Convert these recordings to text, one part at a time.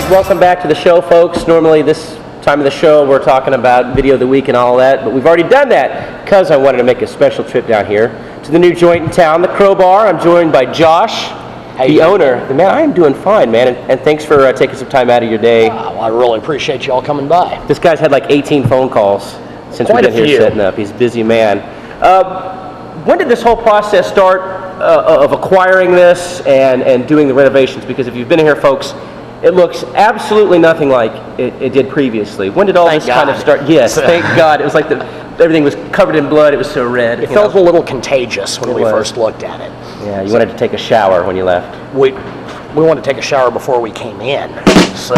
right, welcome back to the show, folks. Normally this time of the show we're talking about video of the week and all that, but we've already done that because I wanted to make a special trip down here to the new joint in town, the Crowbar. I'm joined by Josh, the owner. Man, I am doing fine, man, and thanks for taking some time out of your day. Well, I really appreciate you all coming by. This guy's had like 18 phone calls since we've been here setting up. He's a busy man. When did this whole process start of acquiring this and doing the renovations? Because if you've been here, folks, it looks absolutely nothing like it did previously. When did all this kind of start? Yes, thank God. It was like everything was covered in blood. It was so red. It felt a little contagious when we first looked at it. Yeah, you wanted to take a shower when you left. We wanted to take a shower before we came in. So,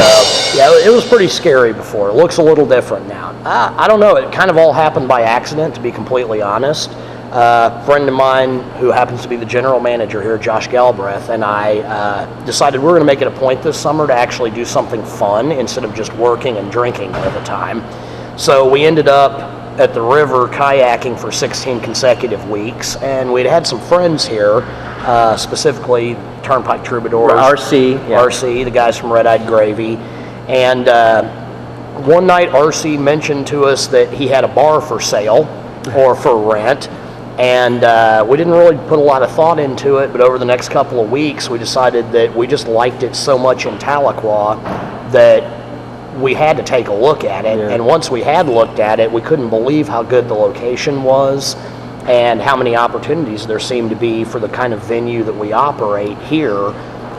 yeah, it was pretty scary before. It looks a little different now. I don't know. It kind of all happened by accident, to be completely honest. A friend of mine who happens to be the general manager here, Josh Galbraith, and I decided we're going to make it a point this summer to actually do something fun instead of just working and drinking all the time. So we ended up at the river kayaking for 16 consecutive weeks, and we'd had some friends here, specifically Turnpike Troubadours. RC, the guys from Red Eyed Gravy. And one night RC mentioned to us that he had a bar for sale or for rent. And we didn't really put a lot of thought into it, but over the next couple of weeks, we decided that we just liked it so much in Tahlequah that we had to take a look at it. Yeah. And once we had looked at it, we couldn't believe how good the location was and how many opportunities there seemed to be for the kind of venue that we operate here.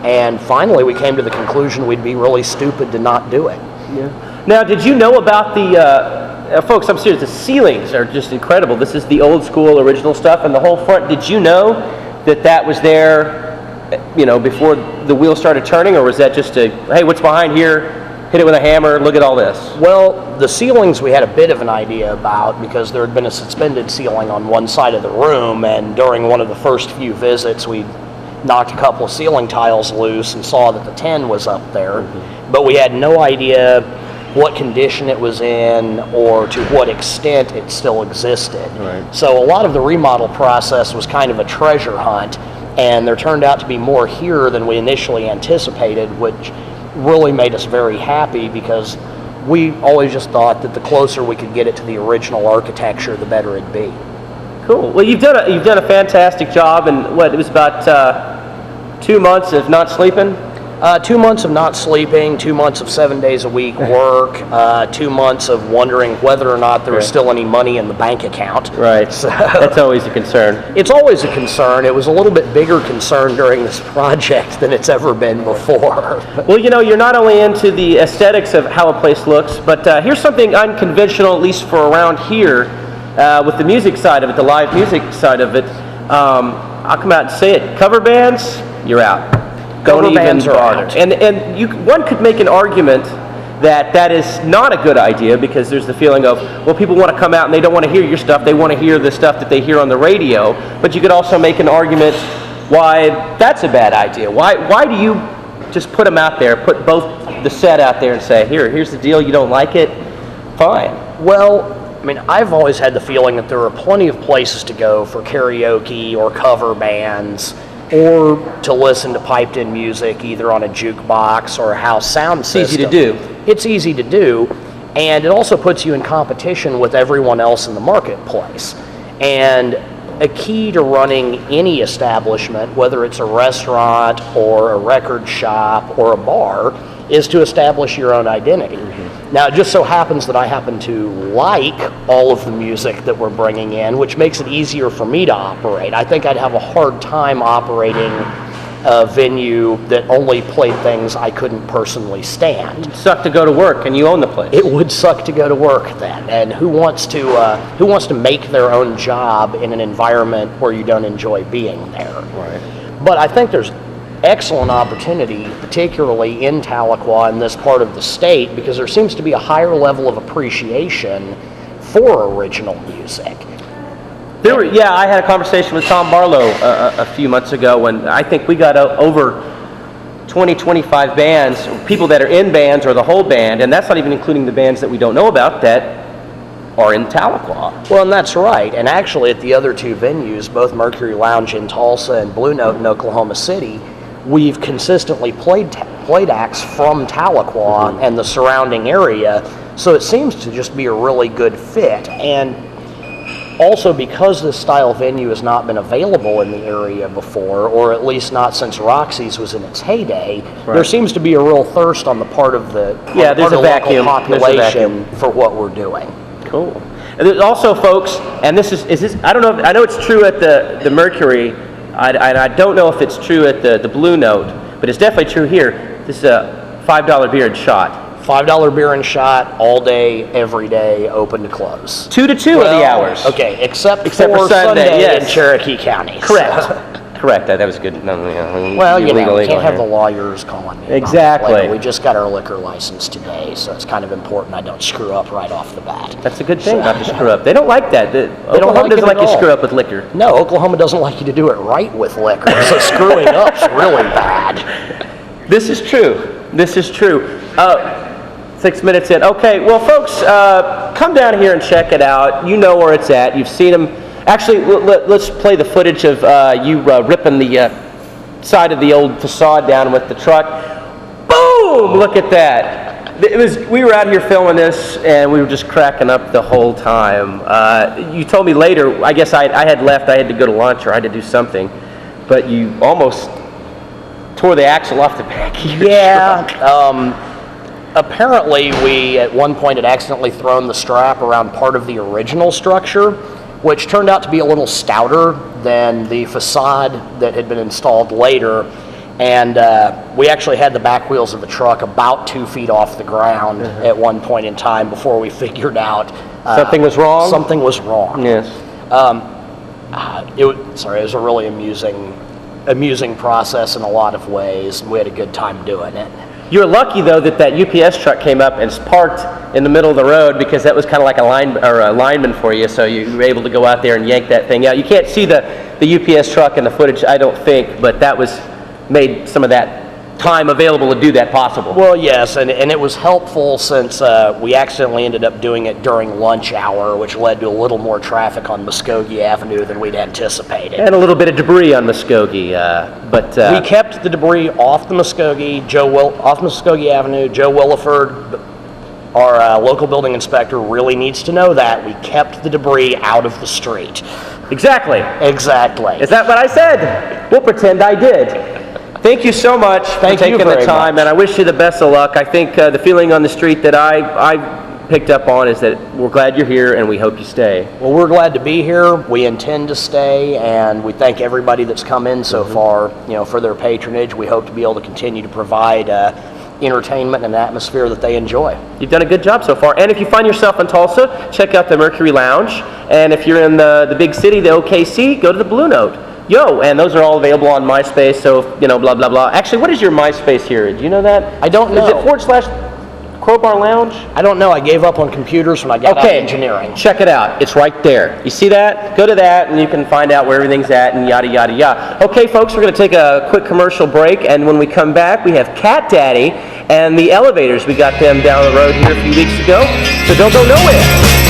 And finally, we came to the conclusion we'd be really stupid to not do it. Yeah. Now, did you know about the... folks, I'm serious, the ceilings are just incredible. This is the old school original stuff, and the whole front. Did you know that was there, before the wheel started turning, or was that just hey, what's behind here? Hit it with a hammer, look at all this. Well, the ceilings we had a bit of an idea about because there had been a suspended ceiling on one side of the room, and during one of the first few visits, we knocked a couple of ceiling tiles loose and saw that the 10 was up there, but we had no idea what condition it was in or to what extent it still existed. Right. So a lot of the remodel process was kind of a treasure hunt, and there turned out to be more here than we initially anticipated, which really made us very happy because we always just thought that the closer we could get it to the original architecture, the better it'd be. Cool. Well, you've done a fantastic job, and it was about 2 months of not sleeping? 2 months of not sleeping, 2 months of 7 days a week work, 2 months of wondering whether or not there was still any money in the bank account. Right. So, that's always a concern. It's always a concern. It was a little bit bigger concern during this project than it's ever been before. Well, you're not only into the aesthetics of how a place looks, but here's something unconventional, at least for around here, with the music side of it, the live music side of it. I'll come out and say it. Cover bands, you're out. Cover bands are out. And one could make an argument that is not a good idea because there's the feeling of, well, people want to come out and they don't want to hear your stuff. They want to hear the stuff that they hear on the radio. But you could also make an argument why that's a bad idea. Why do you just put them out there, put both the set out there and say, here's the deal, you don't like it? Fine. Well, I mean, I've always had the feeling that there are plenty of places to go for karaoke or cover bands, or to listen to piped-in music either on a jukebox or a house sound system. It's easy to do. It's easy to do, and it also puts you in competition with everyone else in the marketplace. And a key to running any establishment, whether it's a restaurant or a record shop or a bar, is to establish your own identity. Now, it just so happens that I happen to like all of the music that we're bringing in, which makes it easier for me to operate. I think I'd have a hard time operating a venue that only played things I couldn't personally stand. It'd suck to go to work, and you own the place. It would suck to go to work then. And who wants to make their own job in an environment where you don't enjoy being there? Right. But I think there's excellent opportunity, particularly in Tahlequah in this part of the state, because there seems to be a higher level of appreciation for original music. I had a conversation with Tom Barlow a few months ago when I think we got over 20, 25 bands, people that are in bands or the whole band, and that's not even including the bands that we don't know about that are in Tahlequah. Well, and that's right. And actually at the other two venues, both Mercury Lounge in Tulsa and Blue Note in Oklahoma City, we've consistently played blade axe from Tahlequah and the surrounding area. So it seems to just be a really good fit. And also, because this style venue has not been available in the area before, or at least not since Roxy's was in its heyday, there seems to be a real thirst on the part of the local population for what we're doing. Cool. And there's also, folks, and this is this, I don't know, I know it's true at the Mercury, I don't know if it's true at the Blue Note, but it's definitely true here. This is a $5 beer and shot. $5 beer and shot, all day, every day, open to close. 2 to 2 are the hours. Okay, except for Sunday in Cherokee County. Correct. Correct. That was good. No, well, you know, we can't have the lawyers calling me. Exactly. We just got our liquor license today, so it's kind of important I don't screw up right off the bat. That's a good thing, not to screw up. They don't like that. Oklahoma doesn't like you screw up with liquor. No, Oklahoma doesn't like you to do it right with liquor, so screwing up's really bad. This is true. This is true. 6 minutes in. Okay, well, folks, come down here and check it out. You know where it's at. You've seen them. Actually, let's play the footage of you ripping the side of the old facade down with the truck. Boom! Look at that. We were out here filming this, and we were just cracking up the whole time. You told me later, I guess I had left. I had to go to lunch or I had to do something, but you almost tore the axle off the back of your truck. Apparently, we at one point had accidentally thrown the strap around part of the original structure, which turned out to be a little stouter than the facade that had been installed later. And we actually had the back wheels of the truck about 2 feet off the ground at one point in time before we figured out something was wrong. Something was wrong. Yes. It was a really amusing process in a lot of ways, and we had a good time doing it. You're lucky, though, that UPS truck came up and parked in the middle of the road, because that was kind of like a lineman for you, so you were able to go out there and yank that thing out. You can't see the UPS truck in the footage, I don't think, but that made some of that time available to do that possible. Well, yes, and it was helpful since we accidentally ended up doing it during lunch hour, which led to a little more traffic on Muskogee Avenue than we'd anticipated. And a little bit of debris on Muskogee, but we kept the debris off the Muskogee, off Muskogee Avenue. Joe Williford, our local building inspector, really needs to know that. We kept the debris out of the street. Exactly. Is that what I said? We'll pretend I did. Thank you so much for taking the time, and I wish you the best of luck. I think the feeling on the street that I picked up on is that we're glad you're here, and we hope you stay. Well, we're glad to be here. We intend to stay, and we thank everybody that's come in so far, for their patronage. We hope to be able to continue to provide entertainment and atmosphere that they enjoy. You've done a good job so far. And if you find yourself in Tulsa, check out the Mercury Lounge. And if you're in the big city, the OKC, go to the Blue Note. And those are all available on MySpace, so, blah, blah, blah. Actually, what is your MySpace here? Do you know that? I don't know. Is it /Crowbar Lounge? I don't know. I gave up on computers when I got out of engineering. Check it out. It's right there. You see that? Go to that, and you can find out where everything's at, and yada, yada, yada. Okay, folks, we're going to take a quick commercial break, and when we come back, we have Cat Daddy and the Elevators. We got them down the road here a few weeks ago, so don't go nowhere.